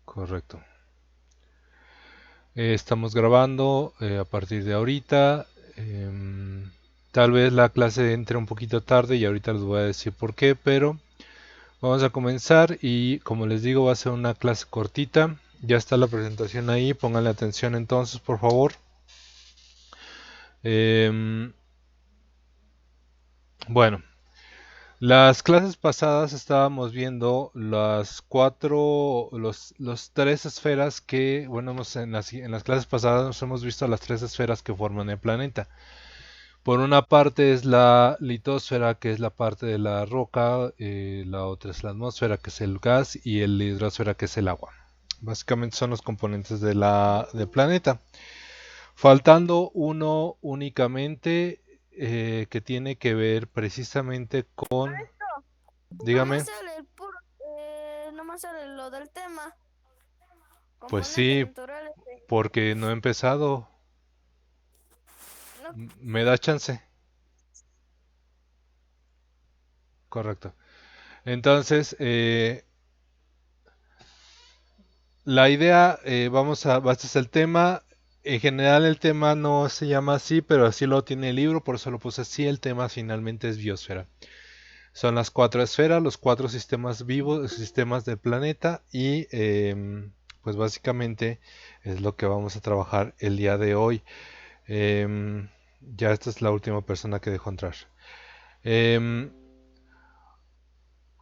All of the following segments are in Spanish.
Correcto. Estamos grabando a partir de ahorita. Tal vez la clase entre un poquito tarde y ahorita les voy a decir por qué, pero vamos a comenzar y como les digo va a ser una clase cortita. Ya está la presentación ahí, pónganle atención entonces por favor. Em, bueno, las clases pasadas estábamos viendo los tres esferas que, bueno, en las clases pasadas nos hemos visto las tres esferas que forman el planeta. Por una parte es la litosfera, que es la parte de la roca, la otra es la atmósfera, que es el gas, y la hidrosfera, que es el agua. Básicamente son los componentes del planeta. Faltando uno únicamente que tiene que ver precisamente con, Maestro, nomás dígame, sale el puro, nomás sale lo del tema, pues componentes sí, naturales porque no he empezado. no, ¿Me da chance? Correcto. Entonces, la idea, este es el tema. En general el tema no se llama así, pero así lo tiene el libro, por eso lo puse así. El tema finalmente es biosfera. Son las cuatro esferas, los cuatro sistemas vivos, sistemas del planeta y pues básicamente es lo que vamos a trabajar el día de hoy. Ya esta es la última persona que dejo entrar. Em,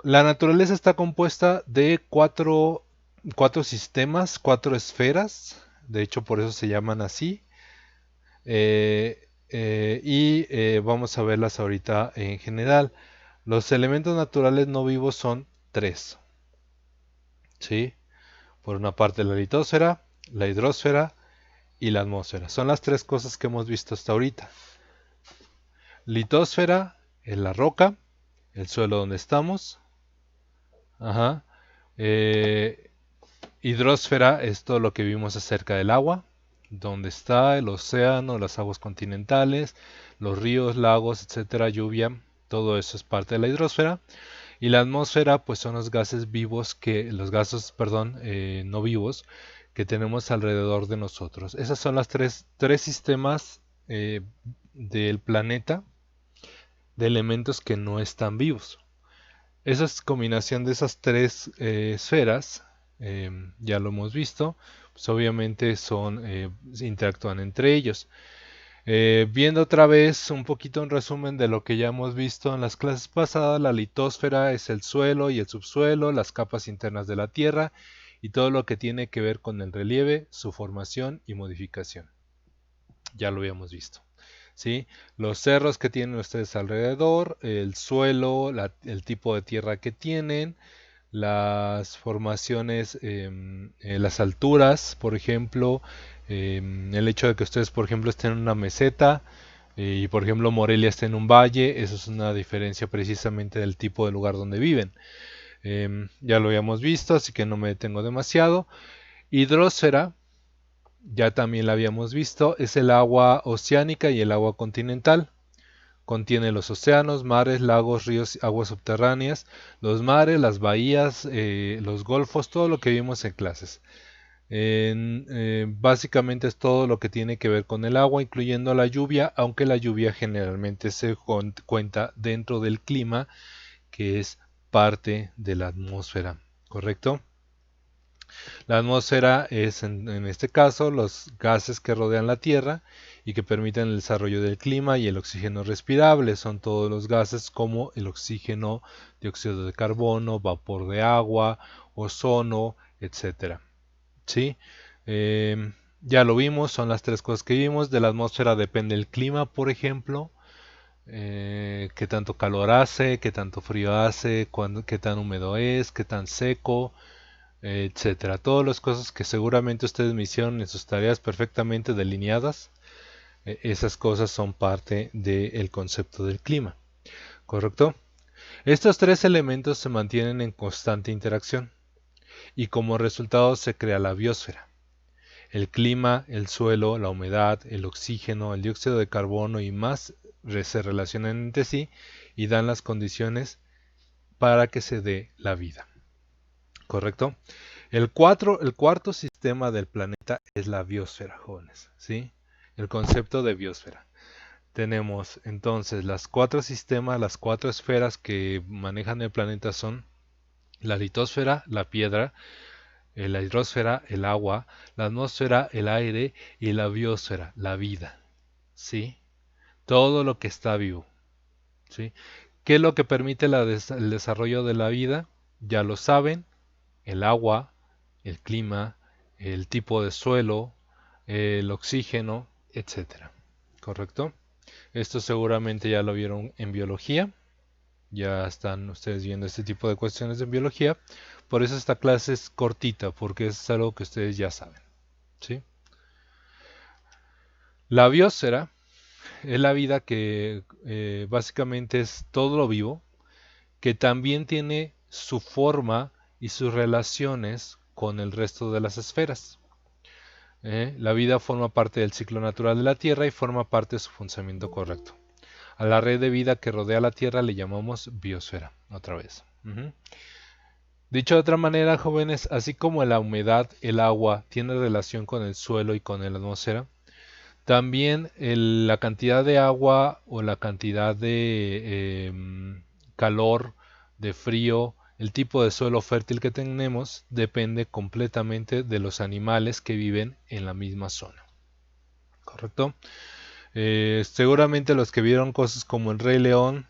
la naturaleza está compuesta de cuatro sistemas, cuatro esferas. De hecho, por eso se llaman así. Vamos a verlas ahorita en general. Los elementos naturales no vivos son tres. ¿Sí? Por una parte la litosfera, la hidrosfera y la atmósfera. Son las tres cosas que hemos visto hasta ahorita. Litosfera es la roca, el suelo donde estamos. Ajá. Eh, Hidrosfera es todo lo que vimos acerca del agua, donde está el océano, las aguas continentales, los ríos, lagos, etcétera, lluvia, todo eso es parte de la hidrosfera. Y la atmósfera, pues son los gases vivos los gases, perdón, no vivos que tenemos alrededor de nosotros. Esas son las tres sistemas eh, del planeta de elementos que no están vivos. Esa combinación de esas tres esferas, ya lo hemos visto, pues obviamente interactúan entre ellos. Viendo otra vez un poquito un resumen de lo que ya hemos visto en las clases pasadas, la litosfera es el suelo y el subsuelo, las capas internas de la Tierra y todo lo que tiene que ver con el relieve, su formación y modificación. Ya lo habíamos visto. ¿Sí? Los cerros que tienen ustedes alrededor, el suelo, el tipo de tierra que tienen, las formaciones, las alturas, por ejemplo, el hecho de que ustedes, por ejemplo, estén en una meseta y, por ejemplo, Morelia esté en un valle, eso es una diferencia precisamente del tipo de lugar donde viven. Ya lo habíamos visto, así que no me detengo demasiado. Hidrosfera, ya también la habíamos visto, es el agua oceánica y el agua continental. Contiene los océanos, mares, lagos, ríos, aguas subterráneas, los mares, las bahías, los golfos, todo lo que vimos en clases. Básicamente es todo lo que tiene que ver con el agua, incluyendo la lluvia, aunque la lluvia generalmente se cuenta dentro del clima, que es parte de la atmósfera, ¿correcto? La atmósfera es, en este caso, los gases que rodean la Tierra y que permiten el desarrollo del clima, y el oxígeno respirable son todos los gases como el oxígeno, dióxido de carbono, vapor de agua, ozono, etcétera. ¿Sí? Ya lo vimos, son las tres cosas que vimos. De la atmósfera depende el clima, por ejemplo, qué tanto calor hace, qué tanto frío hace, qué tan húmedo es, qué tan seco, etcétera. Todas las cosas que seguramente ustedes me hicieron en sus tareas perfectamente delineadas, esas cosas son parte del concepto del clima, ¿correcto? Estos tres elementos se mantienen en constante interacción y como resultado se crea la biosfera. El clima, el suelo, la humedad, el oxígeno, el dióxido de carbono y más se relacionan entre sí y dan las condiciones para que se dé la vida, ¿correcto? El cuarto sistema del planeta es la biosfera, jóvenes, ¿sí? El concepto de biosfera. Tenemos entonces las cuatro sistemas, las cuatro esferas que manejan el planeta son la litosfera, la piedra, la hidrosfera, el agua, la atmósfera, el aire y la biosfera, la vida, ¿sí? Todo lo que está vivo, ¿sí? ¿Qué es lo que permite el desarrollo de la vida? Ya lo saben, el agua, el clima, el tipo de suelo, el oxígeno, etcétera. ¿Correcto? Esto seguramente ya lo vieron en biología. Ya están ustedes viendo este tipo de cuestiones en biología. Por eso esta clase es cortita, porque es algo que ustedes ya saben. ¿Sí? La biosfera es la vida que básicamente es todo lo vivo, que también tiene su forma y sus relaciones con el resto de las esferas. La vida forma parte del ciclo natural de la Tierra y forma parte de su funcionamiento correcto. A la red de vida que rodea la Tierra le llamamos biosfera, otra vez. Dicho de otra manera, jóvenes, así como la humedad, el agua, tiene relación con el suelo y con la atmósfera, también la cantidad de agua o la cantidad de calor, de frío, el tipo de suelo fértil que tenemos depende completamente de los animales que viven en la misma zona. ¿Correcto? Seguramente los que vieron cosas como el Rey León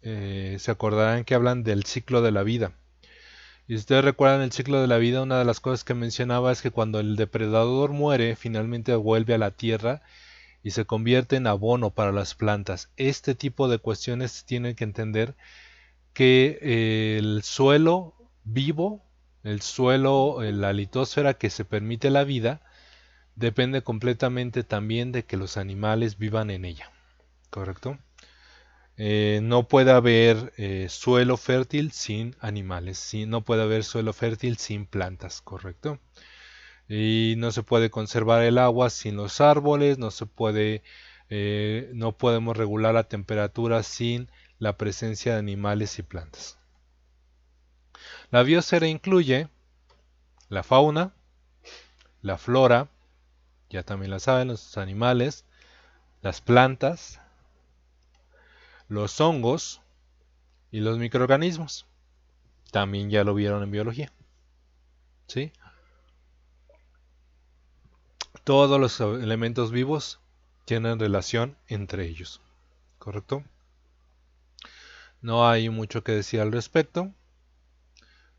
se acordarán que hablan del ciclo de la vida. Y si ustedes recuerdan el ciclo de la vida, una de las cosas que mencionaba es que cuando el depredador muere, finalmente vuelve a la tierra y se convierte en abono para las plantas. Este tipo de cuestiones tienen que entender que el suelo vivo, el suelo, la litosfera que se permite la vida, depende completamente también de que los animales vivan en ella. ¿Correcto? No puede haber suelo fértil sin animales, no puede haber suelo fértil sin plantas, ¿correcto? Y no se puede conservar el agua sin los árboles, no podemos regular la temperatura sin la presencia de animales y plantas. La biosfera incluye la fauna, la flora, ya también la saben, los animales, las plantas, los hongos y los microorganismos. También ya lo vieron en biología. ¿Sí? Todos los elementos vivos tienen relación entre ellos. ¿Correcto? No hay mucho que decir al respecto,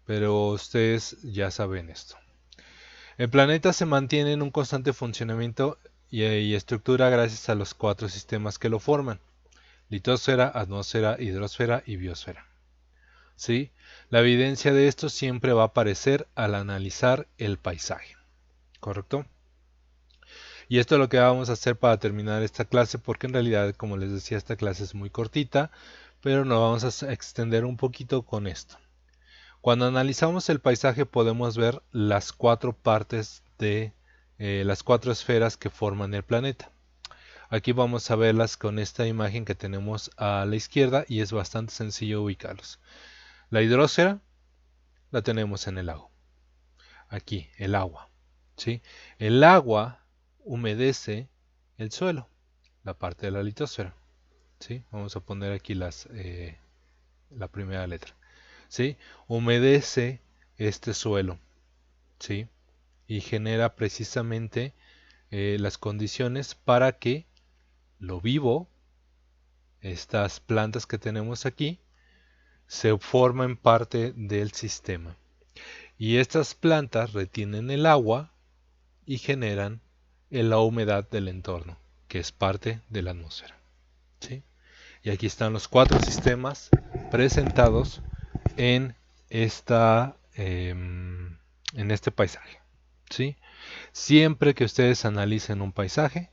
pero ustedes ya saben esto. El planeta se mantiene en un constante funcionamiento y estructura gracias a los cuatro sistemas que lo forman: litosfera, atmósfera, hidrosfera y biosfera. ¿Sí? La evidencia de esto siempre va a aparecer al analizar el paisaje. ¿Correcto? Y esto es lo que vamos a hacer para terminar esta clase, porque en realidad, como les decía, esta clase es muy cortita, pero nos vamos a extender un poquito con esto. Cuando analizamos el paisaje podemos ver las cuatro partes de las cuatro esferas que forman el planeta. Aquí vamos a verlas con esta imagen que tenemos a la izquierda y es bastante sencillo ubicarlos. La hidrosfera la tenemos en el lago. Aquí, el agua. ¿Sí? El agua humedece el suelo, la parte de la litosfera. ¿Sí? Vamos a poner aquí la primera letra. ¿Sí? Humedece este suelo, ¿sí? Y genera precisamente las condiciones para que lo vivo, estas plantas que tenemos aquí, se formen parte del sistema. Y estas plantas retienen el agua y generan la humedad del entorno, que es parte de la atmósfera. ¿Sí? Y aquí están los cuatro sistemas presentados en este paisaje. ¿Sí? Siempre que ustedes analicen un paisaje,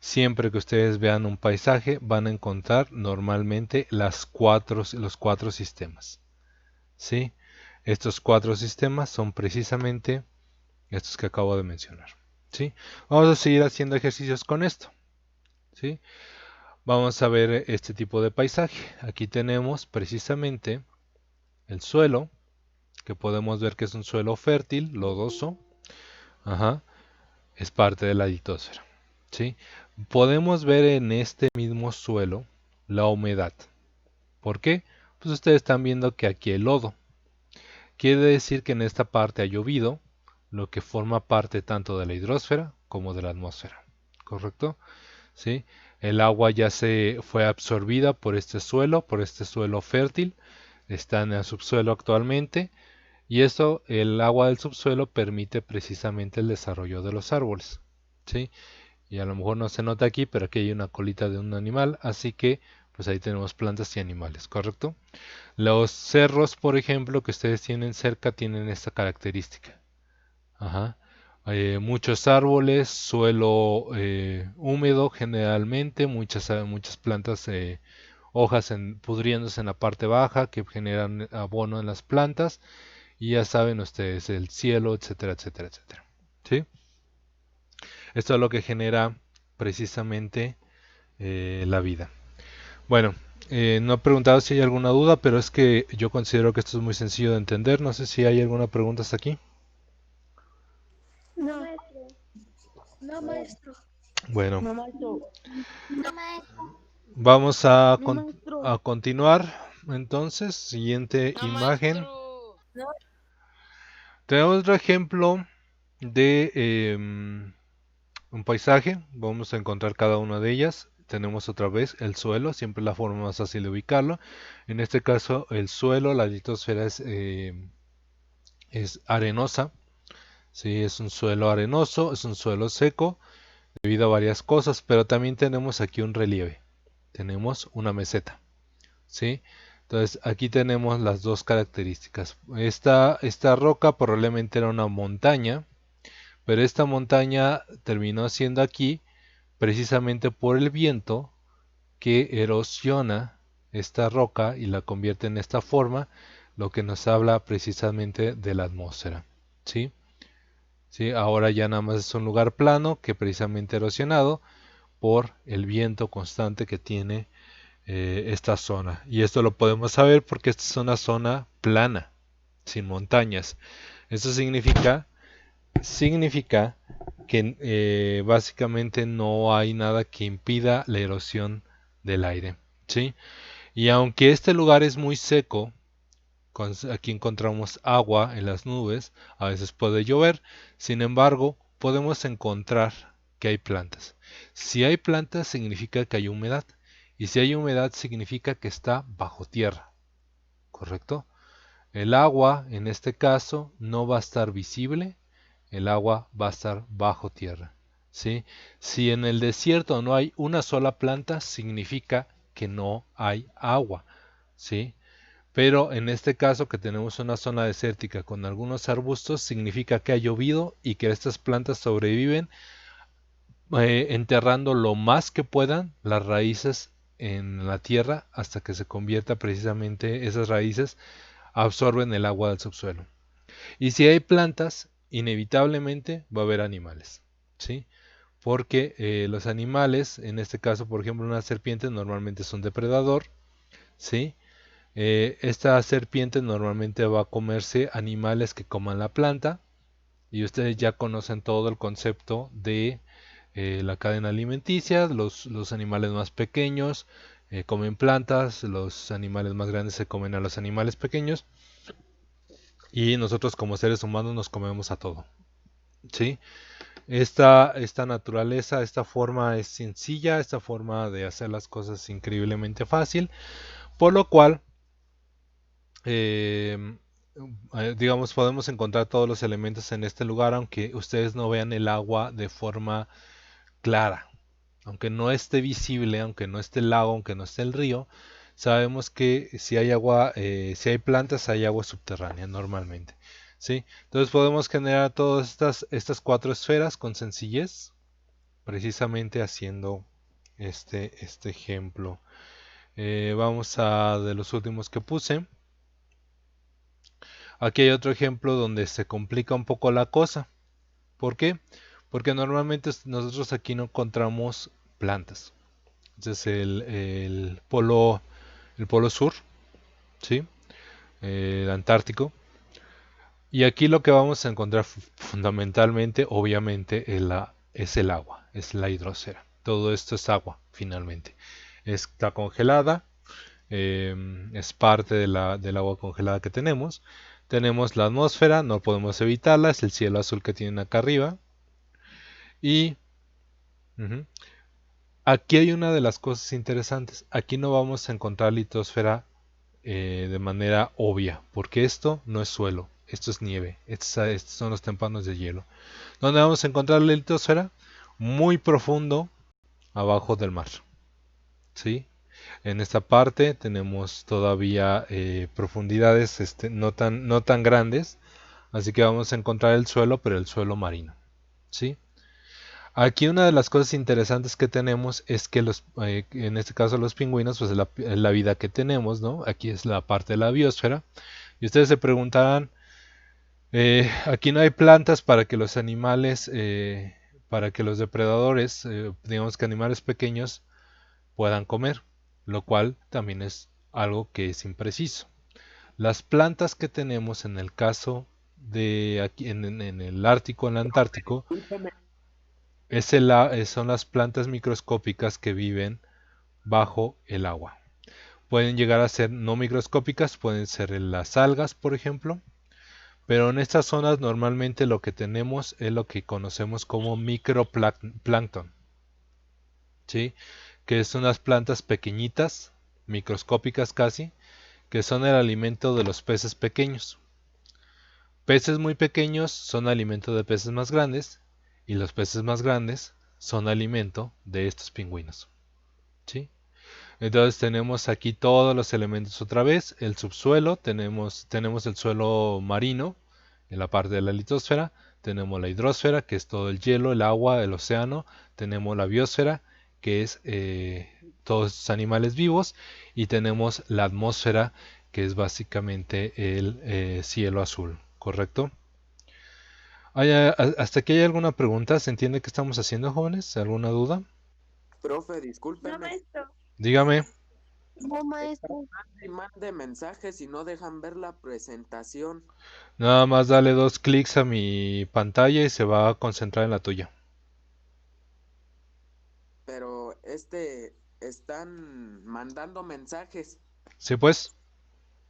siempre que ustedes vean un paisaje, van a encontrar normalmente los cuatro sistemas. ¿Sí? Estos cuatro sistemas son precisamente estos que acabo de mencionar. ¿Sí? Vamos a seguir haciendo ejercicios con esto. ¿Sí? Vamos a ver este tipo de paisaje. Aquí tenemos precisamente el suelo, que podemos ver que es un suelo fértil, lodoso, ajá, es parte de la litosfera, ¿sí? Podemos ver en este mismo suelo la humedad. ¿Por qué? Pues ustedes están viendo que aquí hay lodo. Quiere decir que en esta parte ha llovido, lo que forma parte tanto de la hidrosfera como de la atmósfera. ¿Correcto? ¿Sí? El agua ya se fue absorbida por este suelo fértil, está en el subsuelo actualmente, y esto, el agua del subsuelo permite precisamente el desarrollo de los árboles. ¿Sí? Y a lo mejor no se nota aquí, pero aquí hay una colita de un animal, así que pues ahí tenemos plantas y animales, ¿correcto? Los cerros, por ejemplo, que ustedes tienen cerca tienen esta característica. Ajá. Muchos árboles, suelo húmedo generalmente, muchas plantas, hojas pudriéndose en la parte baja que generan abono en las plantas y ya saben ustedes el cielo, etcétera, etcétera, etcétera. ¿Sí? Esto es lo que genera precisamente la vida. Bueno, no he preguntado si hay alguna duda, pero es que yo considero que esto es muy sencillo de entender. No sé si hay alguna pregunta hasta aquí. No, no, maestro. Bueno, No, maestro. No, maestro. vamos a, No, maestro. a continuar. Entonces, siguiente No, imagen. maestro. No, Tenemos otro ejemplo de un paisaje. Vamos a encontrar cada una de ellas. Tenemos otra vez el suelo, siempre la forma más fácil de ubicarlo. En este caso, el suelo, la litosfera es arenosa. Sí, es un suelo arenoso, es un suelo seco, debido a varias cosas, pero también tenemos aquí un relieve. Tenemos una meseta. ¿Sí? Entonces aquí tenemos las dos características. Esta roca probablemente era una montaña, pero esta montaña terminó siendo aquí precisamente por el viento que erosiona esta roca y la convierte en esta forma, lo que nos habla precisamente de la atmósfera. ¿Sí? ¿Sí? Ahora ya nada más es un lugar plano que precisamente erosionado por el viento constante que tiene esta zona. Y esto lo podemos saber porque esta es una zona plana, sin montañas. Eso significa que básicamente no hay nada que impida la erosión del aire. ¿Sí? Y aunque este lugar es muy seco, aquí encontramos agua en las nubes, a veces puede llover, sin embargo, podemos encontrar que hay plantas. Si hay plantas significa que hay humedad, y si hay humedad significa que está bajo tierra, ¿correcto? El agua, en este caso, no va a estar visible, el agua va a estar bajo tierra, ¿sí? Si en el desierto no hay una sola planta, significa que no hay agua, ¿sí? Pero en este caso que tenemos una zona desértica con algunos arbustos, significa que ha llovido y que estas plantas sobreviven enterrando lo más que puedan las raíces en la tierra hasta que se convierta precisamente esas raíces absorben el agua del subsuelo. Y si hay plantas, inevitablemente va a haber animales, ¿sí? Porque los animales, en este caso por ejemplo una serpiente normalmente es un depredador, ¿sí? Esta serpiente normalmente va a comerse animales que coman la planta y ustedes ya conocen todo el concepto de la cadena alimenticia. Los animales más pequeños comen plantas, los animales más grandes se comen a los animales pequeños y nosotros como seres humanos nos comemos a todo. ¿Sí? Esta naturaleza, esta forma es sencilla, esta forma de hacer las cosas es increíblemente fácil, por lo cual eh, digamos, podemos encontrar todos los elementos en este lugar, aunque ustedes no vean el agua de forma clara. Aunque no esté visible, aunque no esté el lago, aunque no esté el río, sabemos que si hay agua, si hay plantas, hay agua subterránea normalmente. ¿Sí? Entonces podemos generar todas estas cuatro esferas con sencillez, precisamente haciendo este ejemplo. Vamos a de los últimos que puse. Aquí hay otro ejemplo donde se complica un poco la cosa. ¿Por qué? Porque normalmente nosotros aquí no encontramos plantas. Entonces el polo sur, ¿sí? El Antártico. Y aquí lo que vamos a encontrar fundamentalmente, obviamente, es el agua, es la hidrosfera. Todo esto es agua, finalmente. Está congelada, es parte del agua congelada que tenemos. Tenemos la atmósfera, no podemos evitarla, es el cielo azul que tienen acá arriba. Y ujú, aquí hay una de las cosas interesantes. Aquí no vamos a encontrar litosfera de manera obvia, porque esto no es suelo, esto es nieve, estos son los témpanos de hielo. ¿Dónde vamos a encontrar la litosfera? Muy profundo abajo del mar. ¿Sí? En esta parte tenemos todavía profundidades no tan grandes, así que vamos a encontrar el suelo, pero el suelo marino. ¿Sí? Aquí una de las cosas interesantes que tenemos es que en este caso los pingüinos, pues es la vida que tenemos, ¿no? Aquí es la parte de la biosfera. Y ustedes se preguntarán, aquí no hay plantas para que los animales, para que los depredadores, digamos que animales pequeños, puedan comer, lo cual también es algo que es impreciso. Las plantas que tenemos en el caso de aquí en el Ártico, en el Antártico, son las plantas microscópicas que viven bajo el agua. Pueden llegar a ser no microscópicas, pueden ser las algas, por ejemplo, pero en estas zonas normalmente lo que tenemos es lo que conocemos como microplancton, ¿sí? Que son unas plantas pequeñitas, microscópicas casi, que son el alimento de los peces pequeños. Peces muy pequeños son alimento de peces más grandes y los peces más grandes son alimento de estos pingüinos, ¿sí? Entonces tenemos aquí todos los elementos otra vez, el subsuelo, tenemos el suelo marino en la parte de la litosfera, tenemos la hidrosfera, que es todo el hielo, el agua, el océano, tenemos la biosfera, que es todos estos animales vivos, y tenemos la atmósfera, que es básicamente el cielo azul, ¿correcto? ¿Hasta aquí hay alguna pregunta? ¿Se entiende qué estamos haciendo, jóvenes? ¿Alguna duda? Profe, No, discúlpeme. maestro. Dígame. No, maestro. Mande mensajes y no dejan ver la presentación. Nada más dale 2 clics a mi pantalla y se va a concentrar en la tuya. Pero están mandando mensajes. Sí, pues,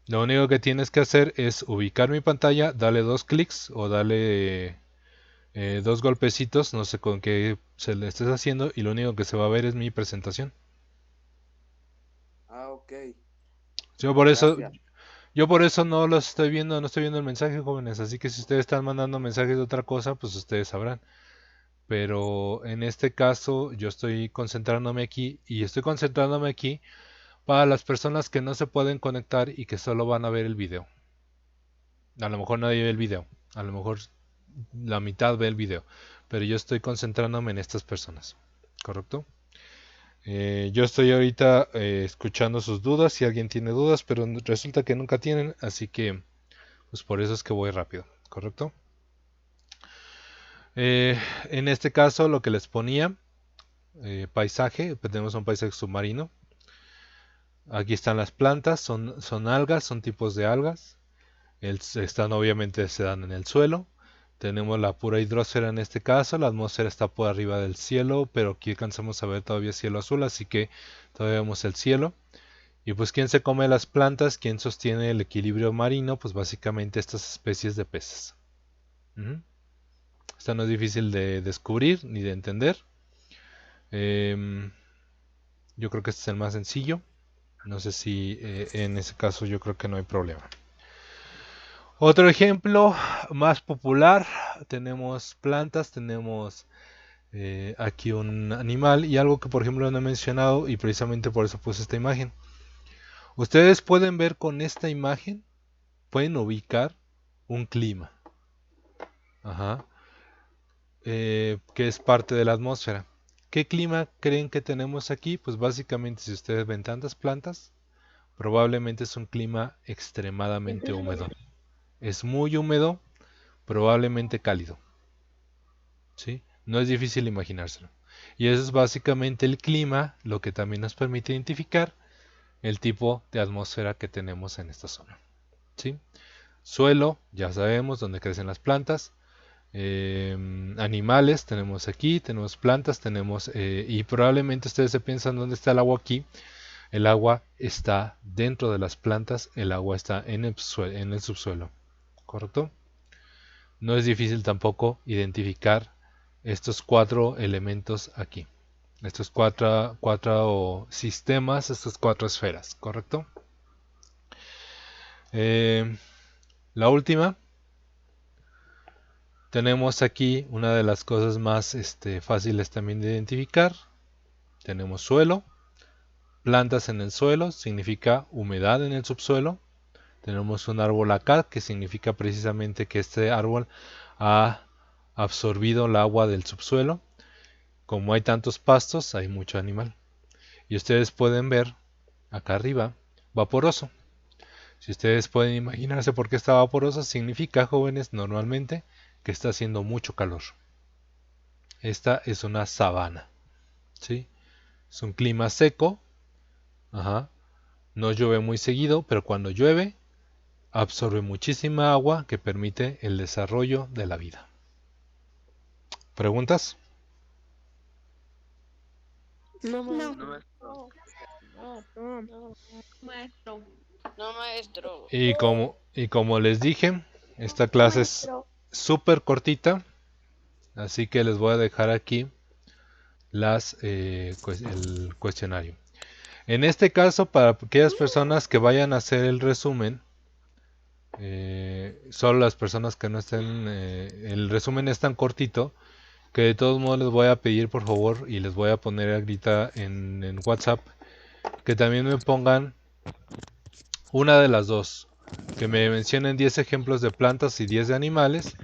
lo único que tienes que hacer es ubicar mi pantalla, dale 2 clics o dale 2 golpecitos, no sé con qué se le estés haciendo, y lo único que se va a ver es mi presentación. Ah, ok. Yo por eso, Gracias. yo por eso no los estoy viendo, no estoy viendo el mensaje, jóvenes, así que si ustedes están mandando mensajes de otra cosa, pues ustedes sabrán. Pero en este caso yo estoy concentrándome aquí y estoy concentrándome aquí para las personas que no se pueden conectar y que solo van a ver el video. A lo mejor nadie ve el video, a lo mejor la mitad ve el video, pero yo estoy concentrándome en estas personas, ¿correcto? Yo estoy ahorita escuchando sus dudas, si alguien tiene dudas, pero resulta que nunca tienen, así que pues por eso es que voy rápido, ¿correcto? En este caso lo que les ponía, paisaje, pues tenemos un paisaje submarino. Aquí están las plantas, son algas, son tipos de algas. Obviamente se dan en el suelo. Tenemos la pura hidrosfera en este caso, la atmósfera está por arriba del cielo, pero aquí alcanzamos a ver todavía cielo azul, así que todavía vemos el cielo. Y pues ¿quién se come las plantas? ¿Quién sostiene el equilibrio marino? Pues básicamente estas especies de peces. Esta no es difícil de descubrir ni de entender. Yo creo que este es el más sencillo. No sé si en ese caso yo creo que no hay problema. Otro ejemplo más popular, tenemos plantas, tenemos aquí un animal y algo que por ejemplo no he mencionado y precisamente por eso puse esta imagen. Ustedes pueden ver con esta imagen, pueden ubicar un clima, que es parte de la atmósfera. ¿Qué clima creen que tenemos aquí? Pues básicamente si ustedes ven tantas plantas, probablemente es un clima extremadamente húmedo. Es muy húmedo, probablemente cálido. ¿Sí? No es difícil imaginárselo. Y eso es básicamente el clima, lo que también nos permite identificar el tipo de atmósfera que tenemos en esta zona. ¿Sí? Suelo, ya sabemos dónde crecen las plantas. Animales, tenemos aquí, tenemos plantas, tenemos... y probablemente ustedes se piensan dónde está el agua aquí. El agua está dentro de las plantas, el agua está en el subsuelo, ¿correcto? No es difícil tampoco identificar estos 4 elementos aquí. Estos cuatro sistemas, estas 4 esferas, ¿correcto? La última, tenemos aquí una de las cosas más fáciles también de identificar. Tenemos suelo, plantas en el suelo, significa humedad en el subsuelo. Tenemos un árbol acá, que significa precisamente que este árbol ha absorbido el agua del subsuelo. Como hay tantos pastos, hay mucho animal. Y ustedes pueden ver acá arriba, vaporoso. Si ustedes pueden imaginarse por qué está vaporoso, significa, jóvenes, normalmente que está haciendo mucho calor. Esta es una sabana, ¿sí? Es un clima seco, ajá. No llueve muy seguido, pero cuando llueve, absorbe muchísima agua que permite el desarrollo de la vida. ¿Preguntas? No, Maestro. No, maestro. Y como les dije, esta clase es súper cortita, así que les voy a dejar aquí el cuestionario. En este caso, para aquellas personas que vayan a hacer el resumen, solo las personas que no estén, el resumen es tan cortito que de todos modos les voy a pedir por favor y les voy a poner ahorita en WhatsApp que también me pongan una de las dos, que me mencionen 10 ejemplos de plantas y 10 de animales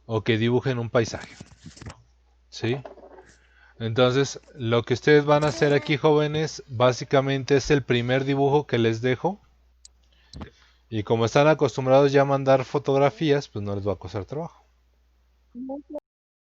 o que dibujen un paisaje. ¿Sí? Entonces, lo que ustedes van a hacer aquí, jóvenes, básicamente es el primer dibujo que les dejo. Y como están acostumbrados ya a mandar fotografías, pues no les va a costar trabajo. no.